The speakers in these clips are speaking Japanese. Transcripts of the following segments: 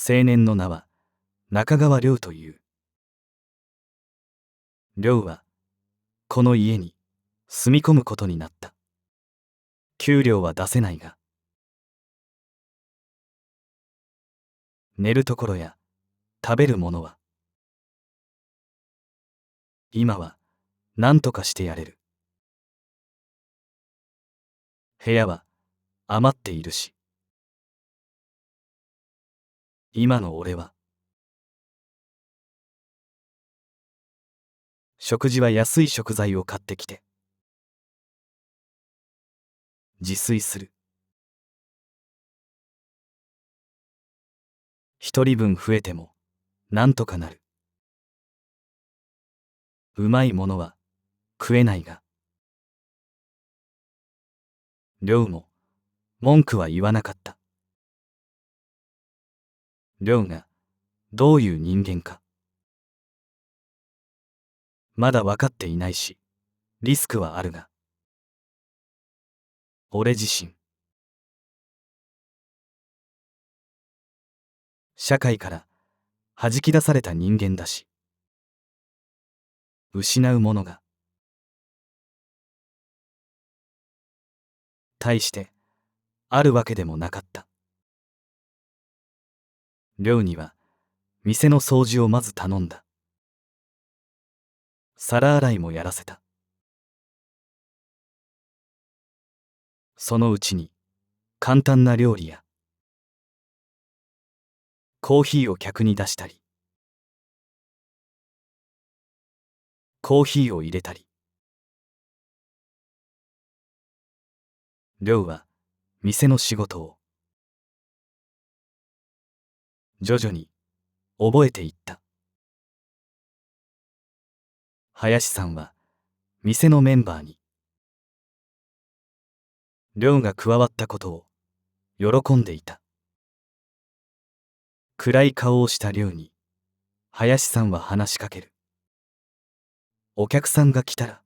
青年の名は中川亮という。亮はこの家に住み込むことになった。給料は出せないが、寝るところや食べるものは今は何とかしてやれる。部屋は余っているし、今の俺は食事は安い食材を買ってきて自炊する。一人分増えてもなんとかなる。うまいものは食えないが、亮も文句は言わなかった。亮がどういう人間かまだ分かっていないし、リスクはあるが、俺自身社会から弾き出された人間だし、失うものが大してあるわけでもなかった。亮には店の掃除をまず頼んだ。皿洗いもやらせた。そのうちに簡単な料理やコーヒーを客に出したり、コーヒーを入れたり、亮は店の仕事を徐々に覚えていった。林さんは店のメンバーに亮が加わったことを喜んでいた。暗い顔をした亮に林さんは話しかける。お客さんが来たら、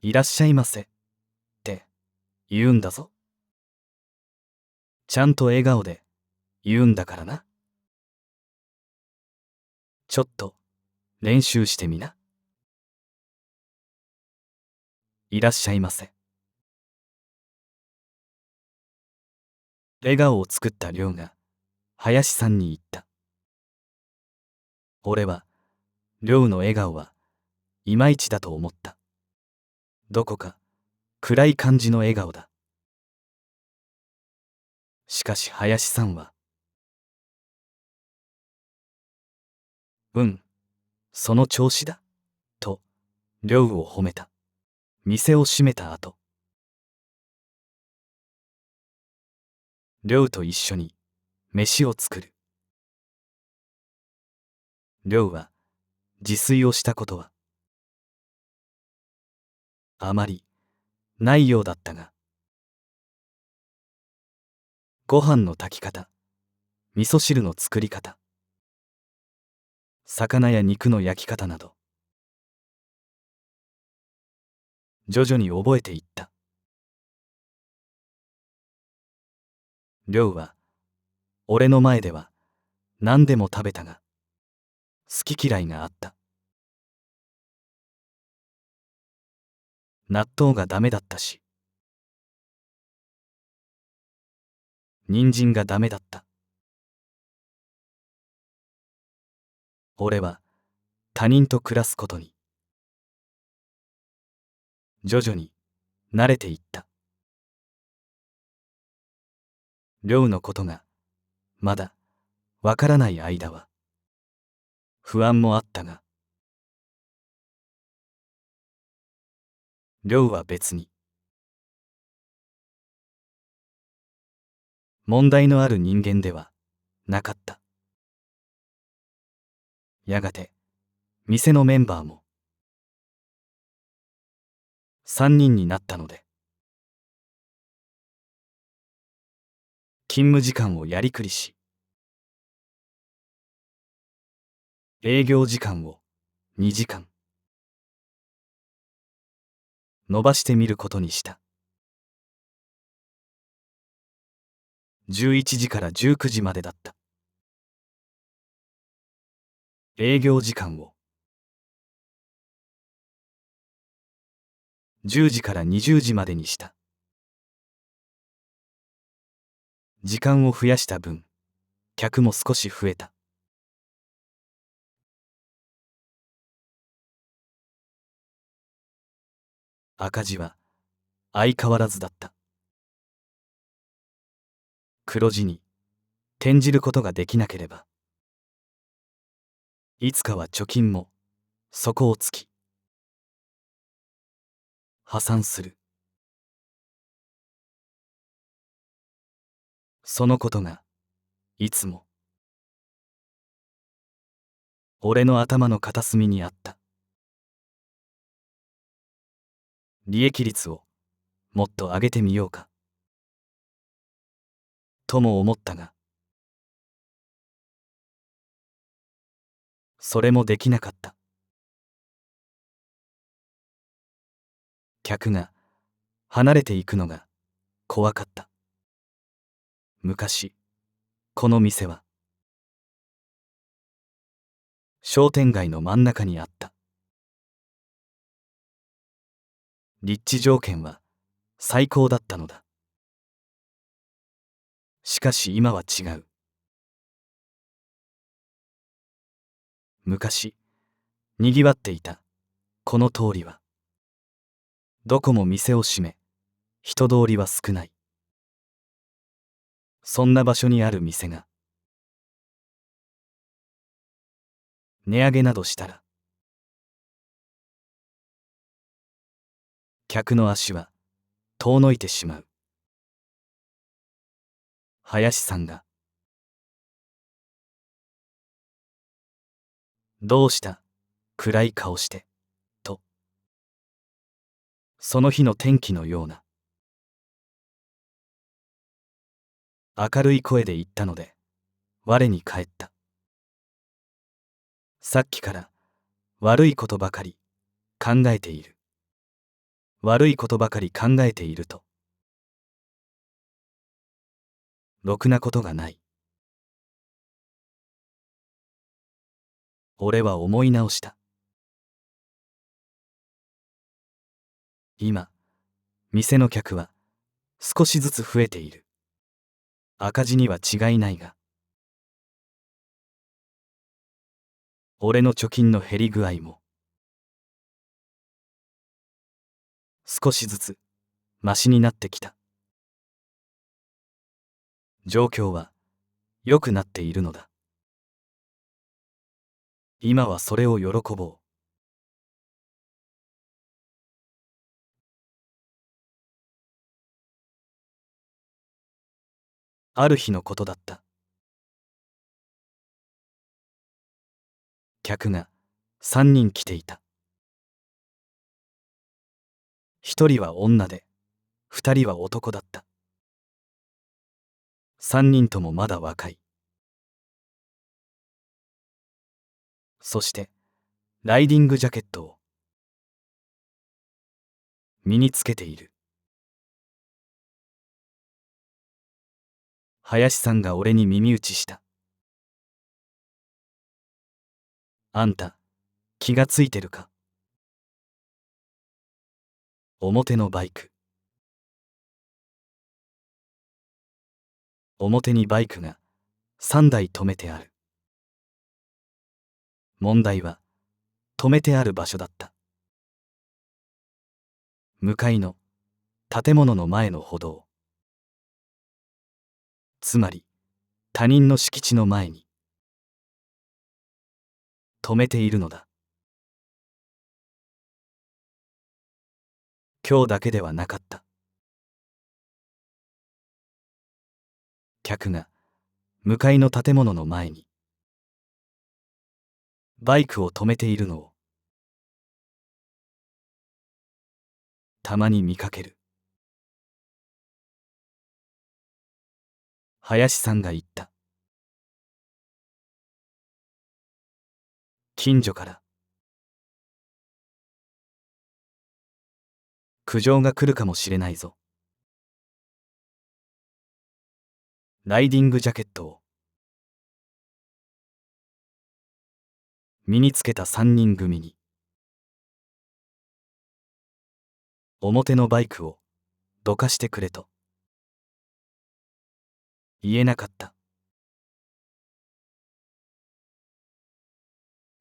いらっしゃいませって言うんだぞ。ちゃんと笑顔で言うんだからな。ちょっと練習してみな。いらっしゃいませ。笑顔を作った亮が林さんに言った。俺は亮の笑顔はいまいちだと思った。どこか暗い感じの笑顔だ。しかし林さんは、その調子だと亮を褒めた。店を閉めた後、亮と一緒に飯を作る。亮は自炊をしたことはあまりないようだったが、ご飯の炊き方、味噌汁の作り方、魚や肉の焼き方など徐々に覚えていった。亮は俺の前では何でも食べたが、好き嫌いがあった。納豆がダメだったし、人参がダメだった。俺は他人と暮らすことに徐々に慣れていった。亮のことがまだわからない間は不安もあったが、亮は別に問題のある人間ではなかった。やがて店のメンバーも3人になったので、勤務時間をやりくりし、営業時間を2時間伸ばしてみることにした。11時から19時までだった。営業時間を10時から20時までにした。時間を増やした分、客も少し増えた。赤字は相変わらずだった。黒字に転じることができなければ、いつかは貯金も底をつき、破産する。そのことがいつも俺の頭の片隅にあった。利益率をもっと上げてみようかとも思ったが、それもできなかった。客が離れていくのが怖かった。昔この店は商店街の真ん中にあった。立地条件は最高だったのだ。しかし今は違う。昔にぎわっていたこの通りはどこも店を閉め、人通りは少ない。そんな場所にある店が値上げなどしたら、客の足は遠のいてしまう。林さんが、どうした暗い顔して、と。その日の天気のような明るい声で言ったので、我に返った。さっきから悪いことばかり考えている。悪いことばかり考えていると、ろくなことがない。俺は思い直した。今、店の客は少しずつ増えている。赤字には違いないが、俺の貯金の減り具合も少しずつマシになってきた。状況は良くなっているのだ。今はそれを喜ぼう。ある日のことだった。客が3人来ていた。1人は女で、2人は男だった。3人ともまだ若い。そして、ライディングジャケットを身につけている。林さんが俺に耳打ちした。あんた、気がついてるか？表のバイク。表にバイクが3台止めてある。問題は止めてある場所だった。向かいの建物の前の歩道。つまり他人の敷地の前に止めているのだ。今日だけではなかった。客が向かいの建物の前にバイクを止めているのをたまに見かける。林さんが言った。近所から苦情が来るかもしれないぞ。ライディングジャケットを身につけた三人組に表のバイクをどかしてくれと言えなかった。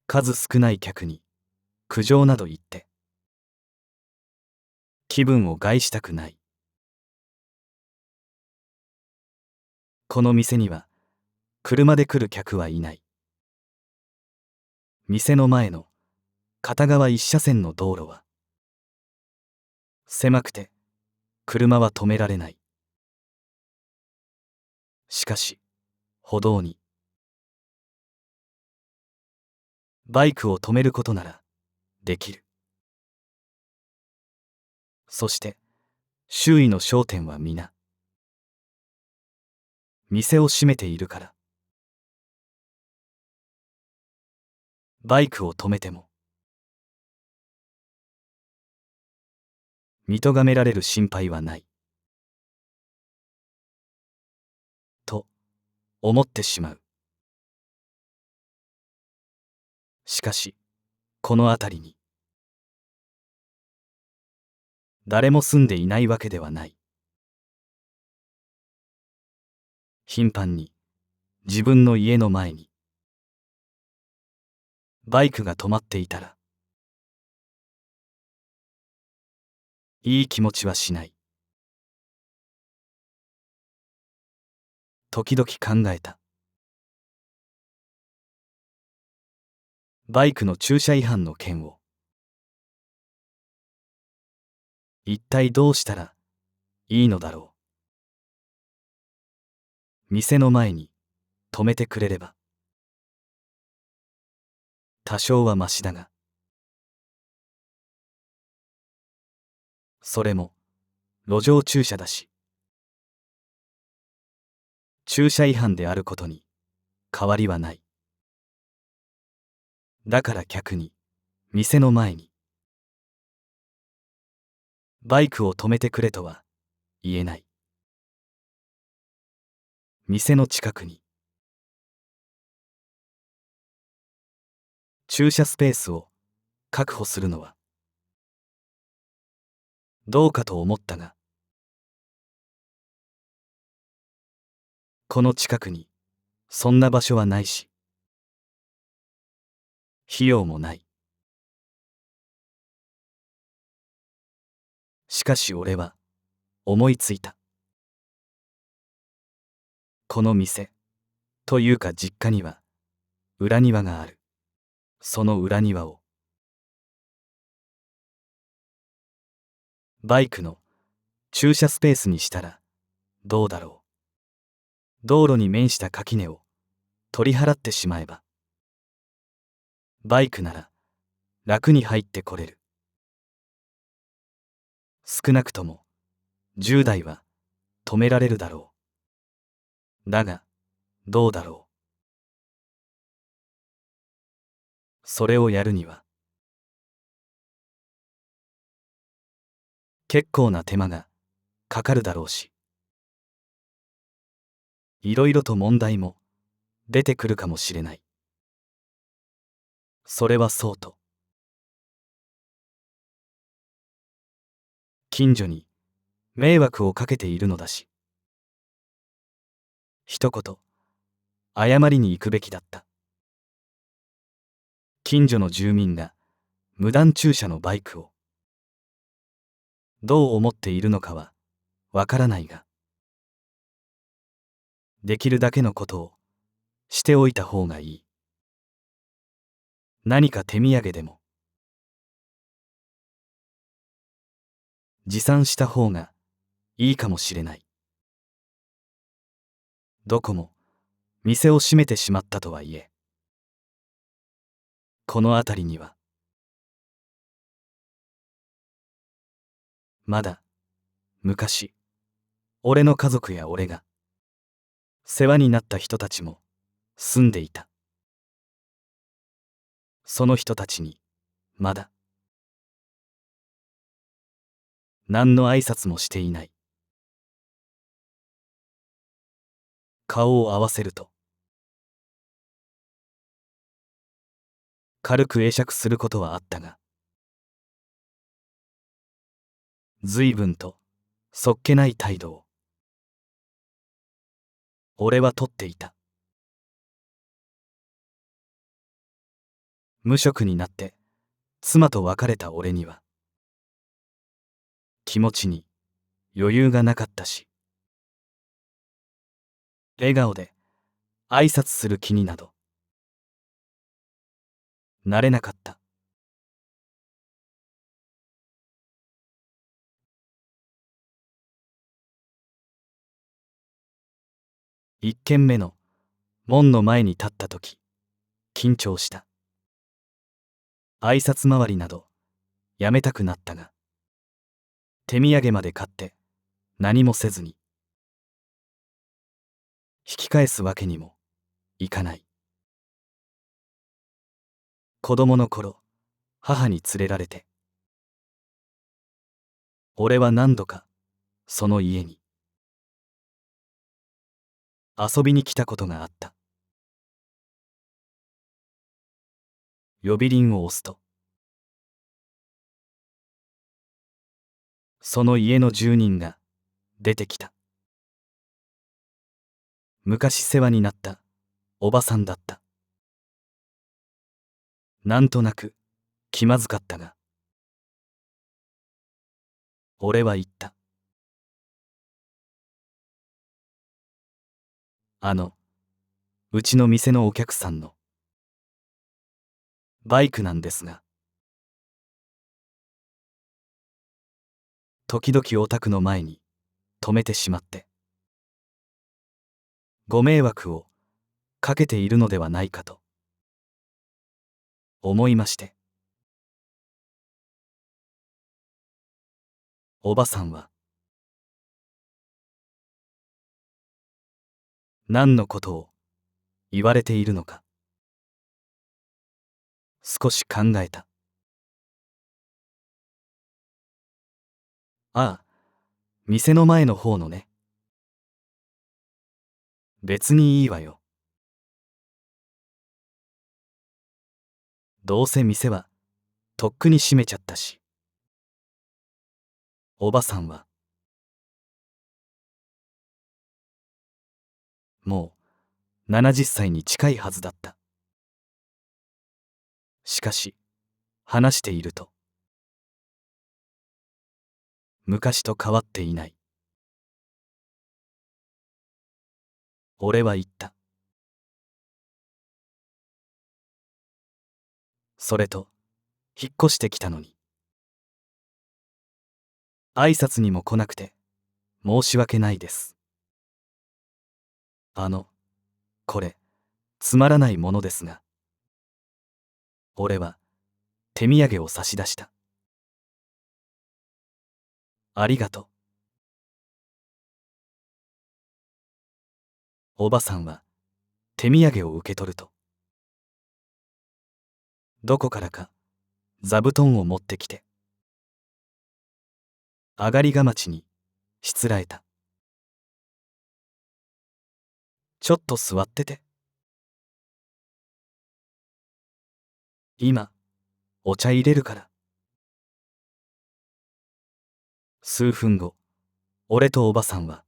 数少ない客に苦情など言って気分を害したくない。この店には車で来る客はいない。店の前の片側一車線の道路は狭くて車は止められない。しかし歩道にバイクを止めることならできる。そして周囲の商店は皆店を閉めているから。バイクを止めても見とがめられる心配はないと思ってしまう。しかしこの辺りに誰も住んでいないわけではない。頻繁に自分の家の前にバイクが止まっていたらいい気持ちはしない。時々考えた。バイクの駐車違反の件を一体どうしたらいいのだろう。店の前に止めてくれれば多少はマシだが、それも路上駐車だし、駐車違反であることに変わりはない。だから客に店の前にバイクを止めてくれとは言えない。店の近くに駐車スペースを確保するのはどうかと思ったが、この近くにそんな場所はないし、費用もない。しかし俺は思いついた。この店というか実家には裏庭がある。その裏庭をバイクの駐車スペースにしたらどうだろう。道路に面した垣根を取り払ってしまえば、バイクなら楽に入ってこれる。少なくとも10台は止められるだろう。だがどうだろう。それをやるには結構な手間がかかるだろうし、いろいろと問題も出てくるかもしれない。それはそうと、近所に迷惑をかけているのだし、一言謝りに行くべきだった。近所の住民が無断駐車のバイクをどう思っているのかはわからないが、できるだけのことをしておいた方がいい。何か手土産でも持参した方がいいかもしれない。どこも店を閉めてしまったとはいえ、この辺りにはまだ昔俺の家族や俺が世話になった人たちも住んでいた。その人たちにまだ何の挨拶もしていない。顔を合わせると、軽く会釈することはあったが、随分とそっけない態度を俺はとっていた。無職になって妻と別れた俺には気持ちに余裕がなかったし、笑顔で挨拶する気になどなれなかった。一軒目の門の前に立った時、緊張した。挨拶回りなどやめたくなったが、手土産まで買って何もせずに引き返すわけにもいかない。子供の頃、母に連れられて俺は何度かその家に遊びに来たことがあった。呼び鈴を押すと、その家の住人が出てきた。昔世話になったおばさんだった。なんとなく気まずかったが、俺は言った。うちの店のお客さんのバイクなんですが、時々お宅の前に止めてしまってご迷惑をかけているのではないかと思いまして。おばさんは何のことを言われているのか少し考えた。ああ、店の前の方のね。別にいいわよ。どうせ店はとっくに閉めちゃったし。おばさんはもう70歳に近いはずだった。しかし話していると昔と変わっていない。俺は言った。それと引っ越してきたのに挨拶にも来なくて申し訳ないです。これつまらないものですが。俺は手土産を差し出した。ありがとう。おばさんは手土産を受け取ると、どこからか座布団を持ってきて上がりがまちにしつらえた。ちょっと座ってて。今お茶入れるから。数分後、俺とおばさんは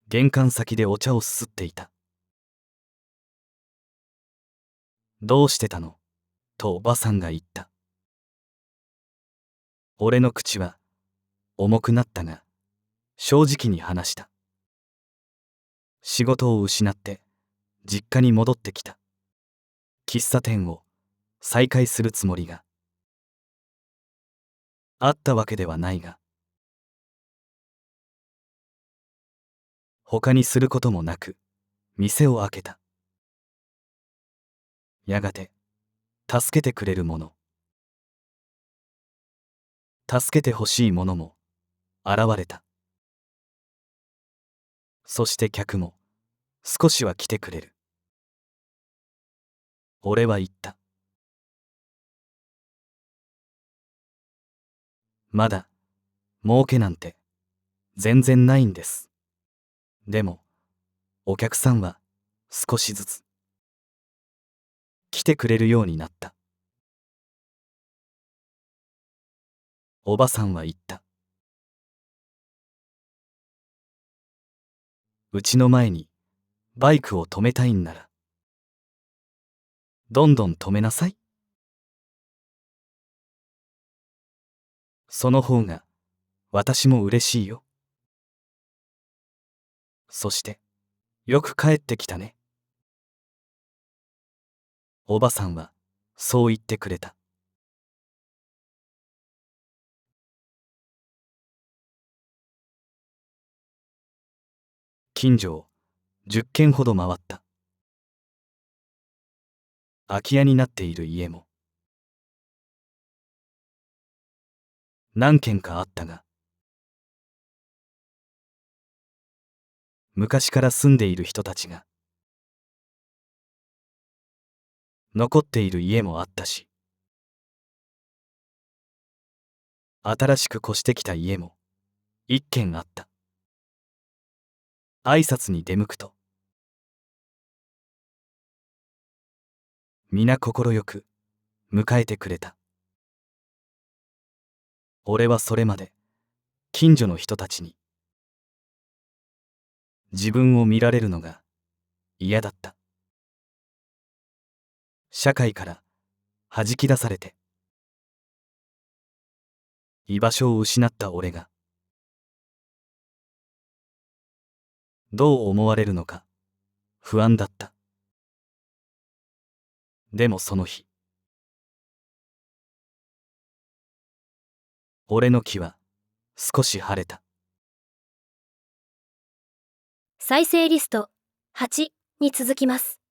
玄関先でお茶をすすっていた。どうしてたのとおばさんが言った。俺の口は重くなったが正直に話した。仕事を失って実家に戻ってきた。喫茶店を再開するつもりがあったわけではないが、他にすることもなく店を開けた。やがて助けてくれるもの、助けてほしいものも現れた。そして客も少しは来てくれる。俺は言った。まだ儲けなんて全然ないんです。でもお客さんは少しずつ来てくれるようになった。おばさんは言った。うちの前にバイクを止めたいんなら、どんどん止めなさい。その方が私も嬉しいよ。そして、よく帰ってきたね。おばさんはそう言ってくれた。近所を10軒ほど回った。空き家になっている家も何軒かあったが、昔から住んでいる人たちが残っている家もあったし、新しく越してきた家も1軒あった。挨拶に出向くと、皆快く迎えてくれた。俺はそれまで近所の人たちに自分を見られるのが嫌だった。社会から弾き出されて居場所を失った俺がどう思われるのか不安だった。でもその日、俺の気は少し晴れた。再生リスト8に続きます。